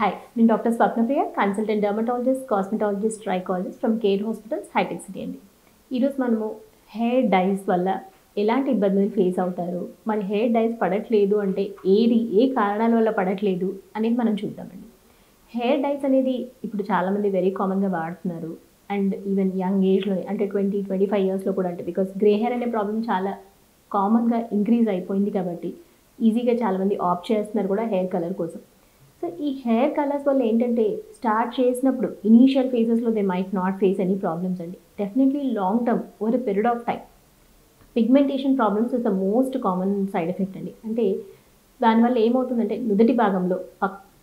Hi, I'm Dr. Swapnapriya, consultant dermatologist, cosmetologist, trichocologist from Care Hospitals, High-Tech City అండి. ఈరోజు మనము hair dyes వల్ల ఎలాంటి ఇబ్బందులు ఫేస్ అవుతారు, మన హెయిర్ డైస్ పడట్లేదు అంటే ఏ కారణాల వల్ల పడట్లేదు అనేది మనం చూద్దామండి. హెయిర్ డైస్ అనేది ఇప్పుడు చాలామంది వెరీ కామన్గా వాడుతున్నారు. అండ్ ఈవెన్ యంగ్ ఏజ్లో అంటే 20-25 ఇయర్స్లో కూడా అంటే బికాస్ గ్రే హెయిర్ అనే ప్రాబ్లం చాలా కామన్గా ఇంక్రీజ్ అయిపోయింది కాబట్టి ఈజీగా చాలామంది ఆప్ట్ చేస్తున్నారు కూడా హెయిర్ కలర్ కోసం. సో ఈ హెయిర్ కలర్స్ వల్ల ఏంటంటే స్టార్ట్ చేసినప్పుడు ఇనీషియల్ ఫేజెస్లో they might not face any problems అండి. Definitely long term over a period of time pigmentation problems is the most common side effect అండి. అంటే దానివల్ల ఏమవుతుందంటే నుదుటి భాగంలో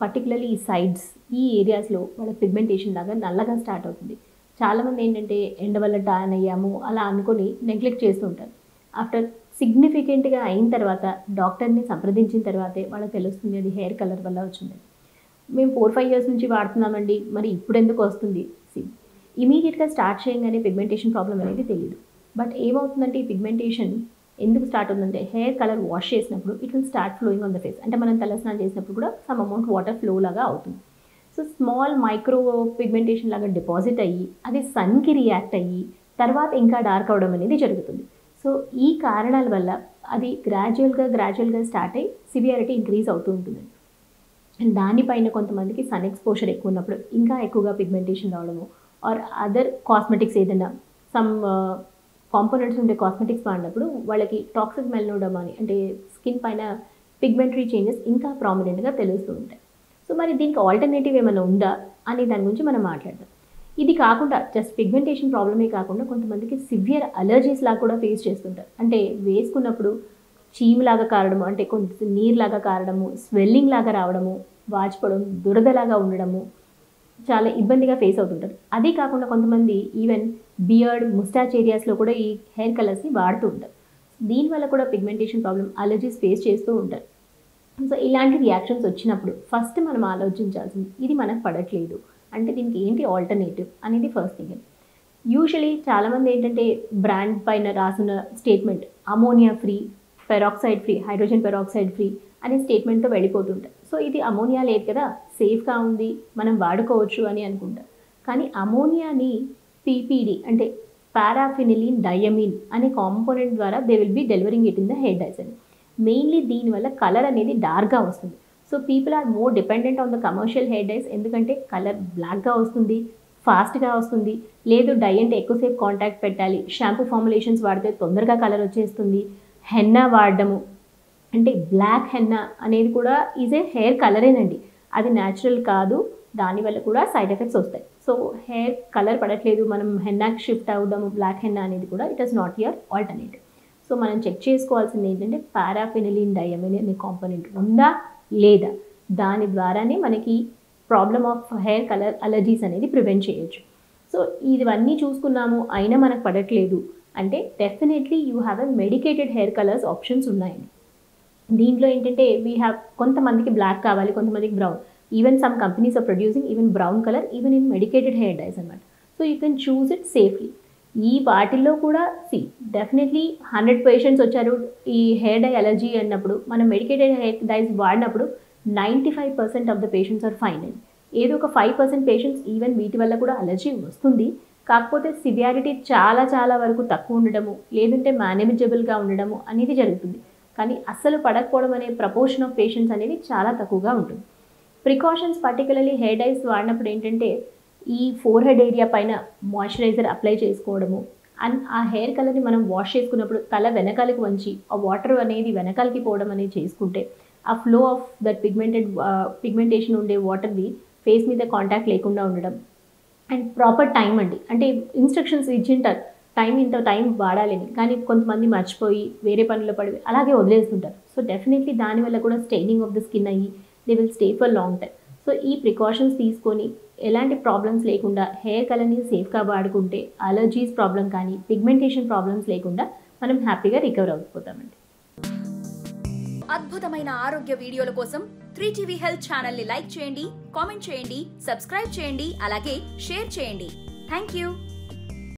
పర్టికులర్లీ ఈ సైడ్స్ ఈ ఏరియాస్లో వాళ్ళ పిగ్మెంటేషన్ లాగా నల్లగా స్టార్ట్ అవుతుంది. చాలామంది ఏంటంటే ఎండ వల్ల టాన్ అయ్యాము అలా అనుకొని నెగ్లెక్ట్ చేస్తూ ఉంటారు. ఆఫ్టర్ సిగ్నిఫికెంట్గా అయిన తర్వాత డాక్టర్ని సంప్రదించిన తర్వాతే వాళ్ళకి తెలుస్తుంది అది హెయిర్ కలర్ వల్ల వచ్చింది. మేము 4-5 ఇయర్స్ నుంచి వాడుతున్నామండి, మరి ఇప్పుడు ఎందుకు వస్తుంది? ఇమీడియట్గా స్టార్ట్ చేయగానే పిగ్మెంటేషన్ ప్రాబ్లం అనేది తెలియదు. బట్ ఏమవుతుందంటే ఈ పిగ్మెంటేషన్ ఎందుకు స్టార్ట్ అవుతుందంటే హెయిర్ కలర్ వాష్ చేసినప్పుడు it will start flowing on the face. అంటే మనం తలస్నానం చేసినప్పుడు కూడా సమ్ అమౌంట్ వాటర్ ఫ్లో లాగా అవుతుంది. సో స్మాల్ మైక్రో పిగ్మెంటేషన్ లాగా డిపాజిట్ అయ్యి అది సన్కి రియాక్ట్ అయ్యి తర్వాత ఇంకా డార్క్ అవడం అనేది జరుగుతుంది. సో ఈ కారణాల వల్ల అది గ్రాడ్యువల్గా స్టార్ట్ అయ్యి సివియారిటీ ఇంక్రీజ్ అవుతూ ఉంటుంది. అండ్ దానిపైన కొంతమందికి సన్ ఎక్స్పోజర్ ఎక్కువ ఉన్నప్పుడు ఇంకా ఎక్కువగా పిగ్మెంటేషన్ రావడము ఆర్ అదర్ కాస్మెటిక్స్ ఏదైనా సమ్ కాంపోనెంట్స్ ఉండే కాస్మెటిక్స్ వాడినప్పుడు వాళ్ళకి టాక్సిక్ మెలనోడర్మా అని అంటే స్కిన్ పైన పిగ్మెంటరీ చేంజెస్ ఇంకా ప్రామినెంట్గా తెలుస్తూ ఉంటాయి. సో మరి దీనికి ఆల్టర్నేటివ్ ఏమైనా ఉందా అనే దాని గురించి మనం మాట్లాడదాం. ఇది కాకుండా జస్ట్ పిగ్మెంటేషన్ ప్రాబ్లమే కాకుండా కొంతమందికి సివియర్ అలర్జీస్ లాగా కూడా ఫేస్ చేస్తుంటారు. అంటే వేసుకున్నప్పుడు చీములాగా కారడము అంటే కొంచెం నీరులాగా కారడము, స్వెల్లింగ్ లాగా రావడము, వాచిపోవడం, దురదలాగా ఉండడము చాలా ఇబ్బందిగా ఫేస్ అవుతుంటారు. అదే కాకుండా కొంతమంది ఈవెన్ బియర్డ్ ముస్టాచ్ ఏరియాస్లో కూడా ఈ హెయిర్ కలర్స్ని వాడుతూ ఉంటారు. దీనివల్ల కూడా పిగ్మెంటేషన్ ప్రాబ్లం అలర్జీస్ ఫేస్ చేస్తూ ఉంటారు. సో ఇలాంటి రియాక్షన్స్ వచ్చినప్పుడు ఫస్ట్ మనం ఆలోచించాల్సింది ఇది మనకు పడట్లేదు అంటే దీనికి ఏంటి ఆల్టర్నేటివ్ అనేది ఫస్ట్ థింగ్. యూజువలీ చాలామంది ఏంటంటే బ్రాండ్ పైన రాసిన statement ammonia free, peroxide free, hydrogen peroxide free అనే స్టేట్మెంట్తో వెళ్ళిపోతుంటారు. సో ఇది అమోనియా లేదు కదా, సేఫ్గా ఉంది, మనం వాడుకోవచ్చు అని అనుకుంటారు. కానీ అమోనియాని పీపీడి అంటే పారాఫినిలిన్ డయమిన్ అనే కాంపోనెంట్ ద్వారా they will be delivering it in the hair dyes అని. మెయిన్లీ దీనివల్ల కలర్ అనేది డార్క్గా వస్తుంది. So people are more dependent on the commercial hair dyes. ఎందుకంటే కలర్ బ్లాక్గా వస్తుంది, ఫాస్ట్గా వస్తుంది, లేదు డై అంటే ఎక్కువసేపు కాంటాక్ట్ పెట్టాలి, షాంపూ ఫార్ములేషన్స్ వాడితే తొందరగా కలర్ వచ్చేస్తుంది, హెన్నా వాడడము అంటే బ్లాక్ హెన్నా అనేది కూడా ఈజ్ ఏ హెయిర్ కలరేనండి, అది న్యాచురల్ కాదు, దానివల్ల కూడా సైడ్ ఎఫెక్ట్స్ వస్తాయి. సో హెయిర్ కలర్ పడట్లేదు మనం హెన్నాకి షిఫ్ట్ అవుదాము బ్లాక్ హెన్నా అనేది కూడా it is not your alternative. So మనం చెక్ చేసుకోవాల్సింది ఏంటంటే పారాఫినిలిన్ డయమిన్ అనే కాంపోనెంట్ ఉందా లేదా, దాని ద్వారానే మనకి problem of hair colour allergies అనేది ప్రివెంట్ చేయొచ్చు. సో ఇవన్నీ చూసుకున్నాము అయినా మనకు పడట్లేదు అంటే definitely you have a medicated hair colours options ఉన్నాయండి. దీంట్లో ఏంటంటే వీ హ్యావ్ కొంతమందికి బ్లాక్ కావాలి, కొంతమందికి brown, even some companies are producing even brown colour even in medicated hair dyes అనమాట. So you can choose it safely. ఈ వాటిల్లో కూడా డెఫినెట్లీ 100 పేషెంట్స్ వచ్చారు ఈ హెయిర్ డై అలర్జీ అన్నప్పుడు మనం మెడికేటెడ్ హెయిర్ డైస్ వాడినప్పుడు 95% of the patients are fine అండి. ఏదో ఒక 5% పేషెంట్స్ ఈవెన్ వీటి వల్ల కూడా అలర్జీ వస్తుంది, కాకపోతే సివియారిటీ చాలా వరకు తక్కువ ఉండడము లేదంటే మేనేజబుల్గా ఉండడము అనేది జరుగుతుంది. కానీ అస్సలు పడకపోవడం అనే ప్రపోర్షన్ ఆఫ్ పేషెంట్స్ అనేది చాలా తక్కువగా ఉంటుంది. ప్రికాషన్స్ పర్టికులర్లీ హెయిర్ డైస్ వాడినప్పుడు ఏంటంటే ఈ ఫోర్ హెడ్ ఏరియా పైన మాయిశ్చరైజర్ అప్లై చేసుకోవడము అండ్ ఆ హెయిర్ కలర్ని మనం వాష్ చేసుకున్నప్పుడు తల వెనకాలకి వంచి ఆ వాటర్ అనేది వెనకాలకి పోవడం అనేది చేసుకుంటే ఆ ఫ్లో ఆఫ్ దట్ పిగ్మెంటేషన్ ఉండే వాటర్ది ఫేస్ మీద కాంటాక్ట్ లేకుండా ఉండడం. అండ్ ప్రాపర్ టైం అండి, అంటే ఇన్స్ట్రక్షన్స్ ఇచ్చింటారు ఇంత టైం వాడాలని, కానీ కొంతమంది మర్చిపోయి వేరే పనుల్లో పడి అలాగే వదిలేస్తుంటారు. సో డెఫినెట్లీ దానివల్ల కూడా స్టెయినింగ్ ఆఫ్ ద స్కిన్ అయ్యి they will stay for long time. So ఈ ప్రికాషన్స్ తీసుకొని ఎలాంటి ప్రాబ్లమ్స్ లేకుండా హెయిర్ కలర్ని సేఫ్గా వాడుకుంటే అలర్జీస్ ప్రాబ్లం కానీ పిగ్మెంటేషన్ ప్రాబ్లమ్స్ లేకుండా మనం హ్యాపీగా రికవర్ అయిపోతామండి. అద్భుతమైన ఆరోగ్య వీడియోల కోసం 3TV హెల్త్ ఛానల్ ని లైక్ చేయండి, కామెంట్ చేయండి, సబ్స్క్రైబ్ చేయండి, అలాగే షేర్ చేయండి. Thank you.